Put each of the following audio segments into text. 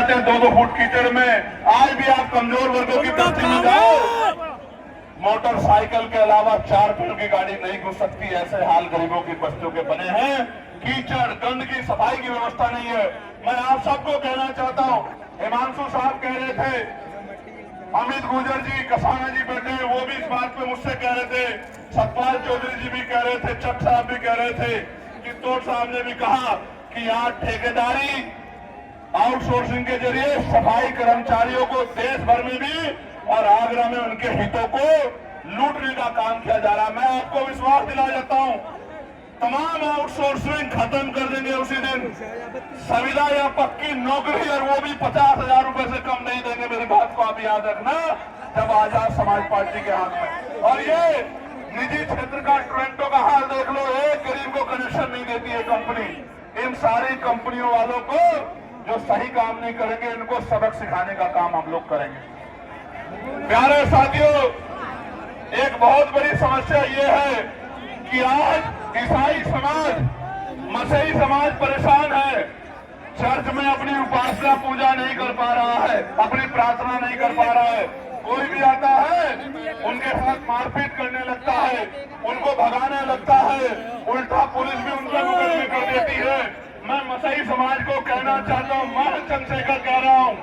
जाते हैं 2-2 फुट कीचड़ में। आज भी आप कमजोर वर्गों की बस्ती में जाओ, मोटरसाइकिल के अलावा 4 पैर की गाड़ी नहीं घुस सकती। ऐसे हाल गरीबों की बस्तियों के बने हैं। कीचड़, गंदगी, सफाई की व्यवस्था नहीं है। मैं आप सबको कहना चाहता हूं, हिमांशु साहब कह रहे थे, अमित गुर्जर जी, कसाना जी बैठे हैं, वो भी इस बात पे मुझसे कह रहे थे, सतपाल चौधरी जी भी कह रहे थे, चक साहब भी कह रहे थे, चित्तौड़ साहब ने भी कहा कि यहाँ ठेकेदारी आउटसोर्सिंग के जरिए सफाई कर्मचारियों को देश भर में भी और आगरा में उनके हितों को लूटने का काम किया जा रहा है। मैं आपको विश्वास दिला जाता हूं, तमाम आउटसोर्सिंग खत्म कर देंगे उसी दिन। संविदा या पक्की नौकरी, और वो भी 50,000 रुपए से कम नहीं देंगे। मेरी बात को आप याद रखना, जब आजाद समाज पार्टी के हाथ में। और ये निजी क्षेत्र का टोरंटो का हाल देख लो, एक गरीब को कनेक्शन नहीं देती है कंपनी। इन सारी कंपनियों वालों को जो सही काम नहीं करेंगे, इनको सबक सिखाने का काम हम लोग करेंगे। प्यारे साथियों, एक बहुत बड़ी समस्या ये है कि आज ईसाई समाज, मसीही समाज परेशान है। चर्च में अपनी उपासना पूजा नहीं कर पा रहा है, अपनी प्रार्थना नहीं कर पा रहा है। कोई भी आता है उनके साथ मारपीट करने लगता है, उनको भगाने लगता है, उल्टा पुलिस भी उनका मुकदमे कर देती है। मैं मसीही समाज को कहना चाहता हूं, मैं चंद्रशेखर कह रहा हूं,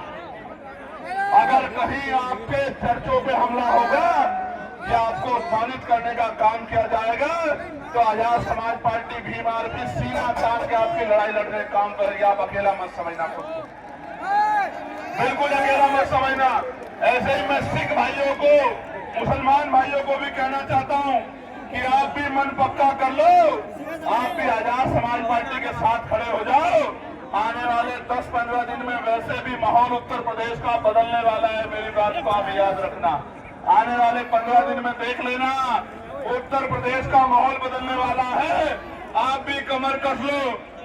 अगर कहीं आपके चर्चों पे हमला होगा या आपको अपमानित करने का काम किया जाएगा, तो आजाद समाज पार्टी भीम आरपी सीना तान के आपकी लड़ाई लड़ने का काम करेगी। आप अकेला मत समझना खुद को, बिल्कुल अकेला मत समझना। ऐसे ही मैं सिख भाइयों को, मुसलमान भाइयों को भी कहना चाहता हूं कि आप भी मन पक्का कर लो, आप भी आजाद समाज पार्टी के साथ खड़े हो जाओ। आने वाले 10-15 दिन में वैसे भी माहौल उत्तर प्रदेश का बदलने वाला है। मेरी बात को आप याद रखना, आने वाले 15 दिन में देख लेना, उत्तर प्रदेश का माहौल बदलने वाला है। आप भी कमर कस लो,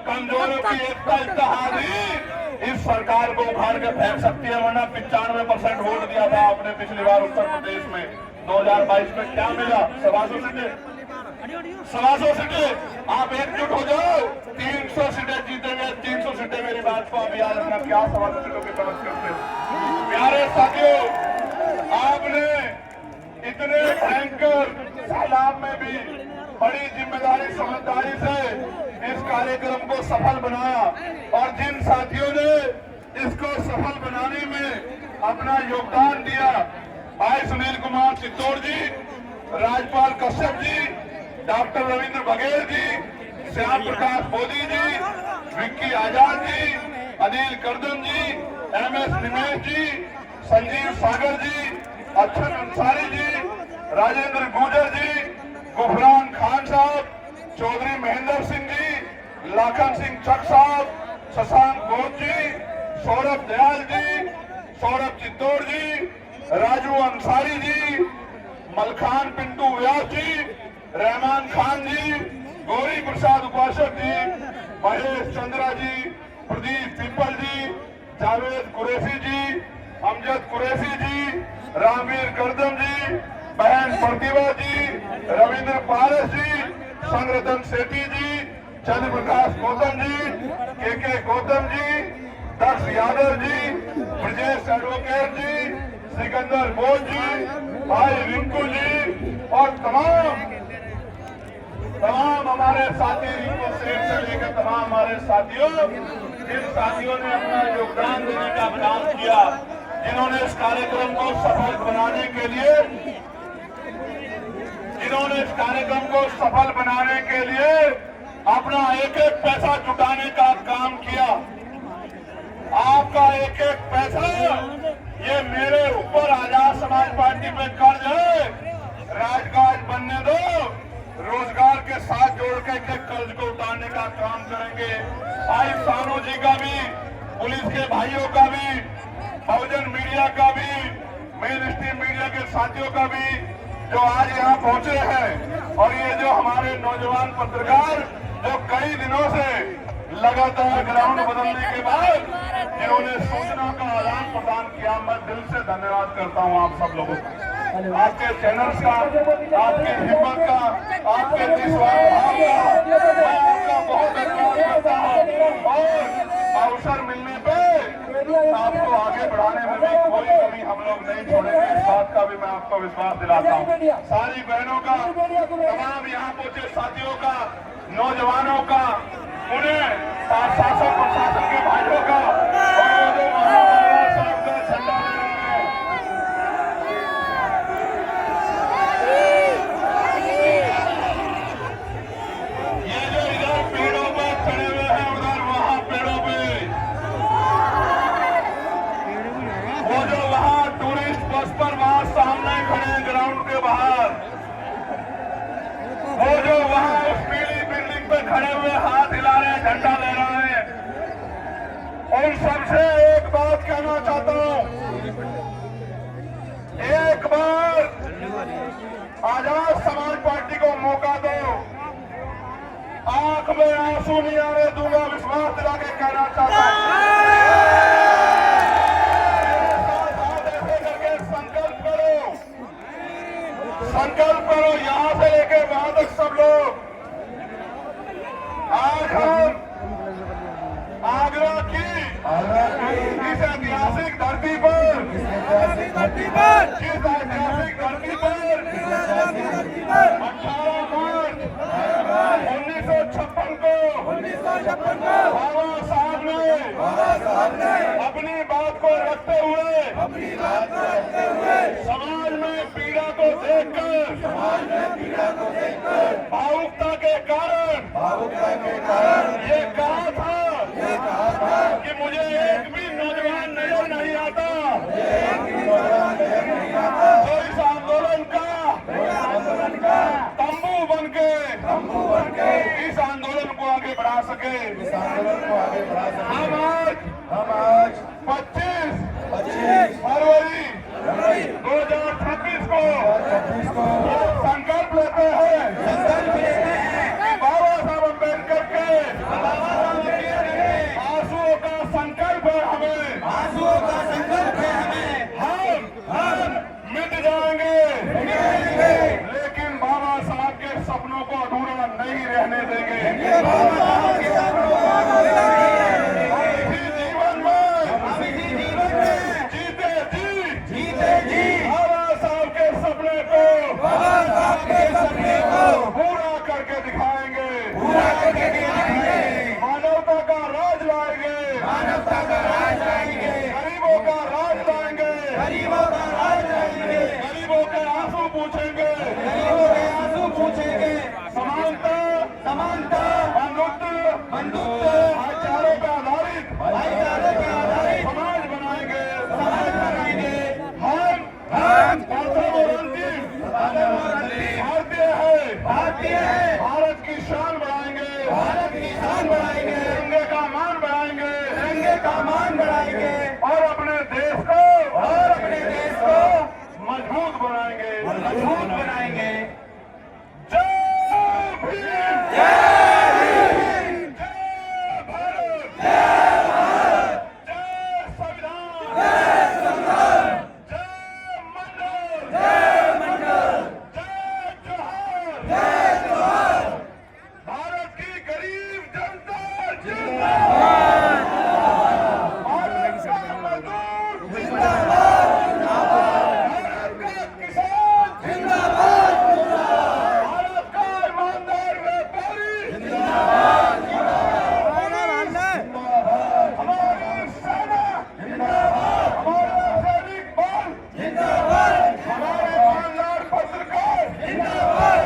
कमजोरों की एकता इत्तेहाद ही इस सरकार को उखाड़ के फेंक सकती है। वरना 95% वोट दिया था आपने पिछली बार उत्तर प्रदेश में। 2022 में क्या मिला? 125 सीटें, 125 सीटें। आप एकजुट हो जाओ, 300 सीटें जीतेंगे, 300 सीटें। मेरी बात को आप याद रखना, क्या 125 सीटों की बात करते हो? प्यारे साथियों, आपने इतने भयंकर सैलाब में भी बड़ी जिम्मेदारी, समझदारी से इस कार्यक्रम को सफल बनाया, और जिन साथियों ने इसको सफल बनाने में अपना योगदान दिया, भाई सुनील कुमार चित्तौड़ जी, राजपाल कश्यप जी, डॉक्टर रविंद्र बघेल जी, श्याम प्रकाश मोदी जी, विक्की आजाद जी, अनिल करदम जी, MS निमेश जी, संजीव सागर जी, अक्षर अंसारी जी, राजेंद्र गुर्जर जी, गुफरान खान साहब, चौधरी महेंद्र सिंह जी, लाखन सिंह चक साहब, शशांक घोष जी, सौरभ दयाल जी, सौरभ चित्तौड़ जी, राजू अंसारी जी, मलखान पिंटू व्यास जी, रहमान खान जी, गौरी प्रसाद उपासक जी, महेश चंद्रा जी, प्रदीप पीपल जी, जावेद कुरैशी जी, अमजद कुरैशी जी, रामवीर करदम जी, बहन प्रतिभा जी, रविंद्र पारस जी, संगरतन सेठी जी, चंद्र प्रकाश गौतम जी, के गौतम जी, दक्ष यादव जी, ब्रजेश एडवोकेट जी, सिकंदर बोस जी, भाई रिंकू जी, और तमाम हमारे साथी, रिंकू सेठ से लेकर तमाम हमारे साथियों, जिन साथियों ने अपना योगदान देने का काम किया, जिन्होंने इस कार्यक्रम को सफल बनाने के लिए, अपना एक एक पैसा जुटाने का काम किया। आपका एक एक पैसा, ये मेरे ऊपर आजाद समाज पार्टी पे कर्ज है, राजकाज बनने दो, रोजगार के साथ जोड़ के कर्ज को उतारने का काम करेंगे। भाई सानू जी का भी, पुलिस के भाइयों का भी, बहुजन मीडिया का भी, मेन स्ट्रीम मीडिया के साथियों का भी, जो आज यहाँ पहुंचे हैं, और ये जो हमारे नौजवान पत्रकार जो कई दिनों से लगातार ग्राउंड बदलने के बाद जिन्होंने सूचना का आदान प्रदान किया, मैं दिल से धन्यवाद करता हूँ आप सब लोगों का, आपके चैनल्स का, आपकी हिम्मत का, आपके निस्वार्थ भाव का, मैं आपका बहुत धन्यवाद करता हूँ। और अवसर मिलने पे बढ़ाने में भी कोई कमी हम लोग नहीं छोड़ेंगे, इस बात का भी मैं आपको विश्वास दिलाता हूँ। सारी बहनों का, तमाम यहाँ पहुंचे साथियों का, नौजवानों का, उन्हें शासन प्रशासन के भाइयों का, और जो महाराणा साहब का झंडा ले रहे हैं, ये जो इधर पेड़ों पर चढ़े हुए हैं, उधर वहां पेड़ों पे, वो जो वहां टूरिस्ट बस पर वहां सामने खड़े हैं ग्राउंड के बाहर, वो जो वहां उस पीली बिल्डिंग पे खड़े हुए हाथ हिला रहे हैं, झंडा ले रहे हैं, उन सबसे एक बात कहना चाहता हूं, एक बार आजाद समाज पार्टी को मौका दो, आंख में आंसू नहीं आने दूंगा, विश्वास दिला के कहना चाहता हूं। ऐसे करके संकल्प करो, यहां से लेके वहां तक सब लोग। आज हम आगरा की इस ऐतिहासिक धरती पर, जिस ऐतिहासिक धरती पर 18 मार्च 1956 को बाबा साहब ने अपनी बात को रखते हुए समाज में पीड़ा को देखकर, भावुकता के कारण ये कहा था कि मुझे एक भी नौजवान नजर नहीं आता तो इस आंदोलन का तंबू बन के इस आंदोलन को आगे बढ़ा सके। हम आज 25 फरवरी 2026 को संकल्प लेते हैं कि बाबा साहब अम्बेडकर के आंसुओं का संकल्प है हमें, हम मिट जाएंगे, लेकिन बाबा साहब के सपनों को अधूरा नहीं रहने देंगे। इसी जीवन में जीते जी बाबा साहब के सपने को पूरा करके दिखाएंगे, मानवता का राज लाएंगे, गरीबों का राज लाएंगे, गरीबों के आंसू पूछेंगे, समानता बंधुत्व भाईचारे पे आधारित समाज बनाएंगे। हम भारतीय है, भारत की शान बढ़ाएंगे, तिरंगे का मान बढ़ाएंगे, और अपने देश को मजबूत बनाएंगे। जय भीम, जय भारत, जय संविधान, जय मंडल, जय जोहार, भारत की गरीब जनता जिंदाबाद, भारत का मजदूर जिंदाबाद, भारत का किसान जिंदाबाद, भारत का ईमानदार व्यापारी जिंदाबाद, हमारी सेना जिंदाबाद, हमारा सैनिक बल जिंदाबाद, हमारे ईमानदार पत्रकार जिंदाबाद।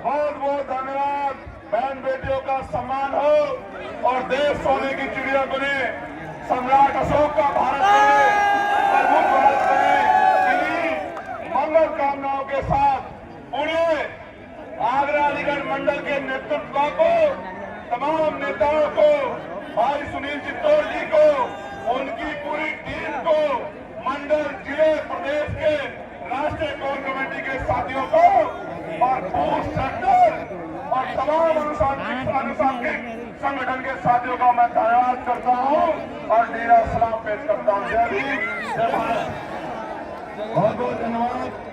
बहुत बहुत धन्यवाद। बहन बेटियों का सम्मान हो और देश सोने की चिड़िया बने, सम्राट अशोक का भारत बने, प्रमुख भारत बने। इन्हीं मंगल कामनाओं के साथ उन्हें आगरा अलीगढ़ मंडल के नेतृत्व को, तमाम नेताओं को, भाई सुनील चित्तौड़ जी को, उनकी पूरी टीम को, मंडल, जिले, प्रदेश के राष्ट्रीय कोर कमेटी के साथियों को और बूथ सेक्टर और तमाम अनुसांगिक संगठन के साथियों का मैं धन्यवाद करता हूं और डेरा सलाम पेश करता हूं। जय भीम, जय भारत। बहुत बहुत धन्यवाद।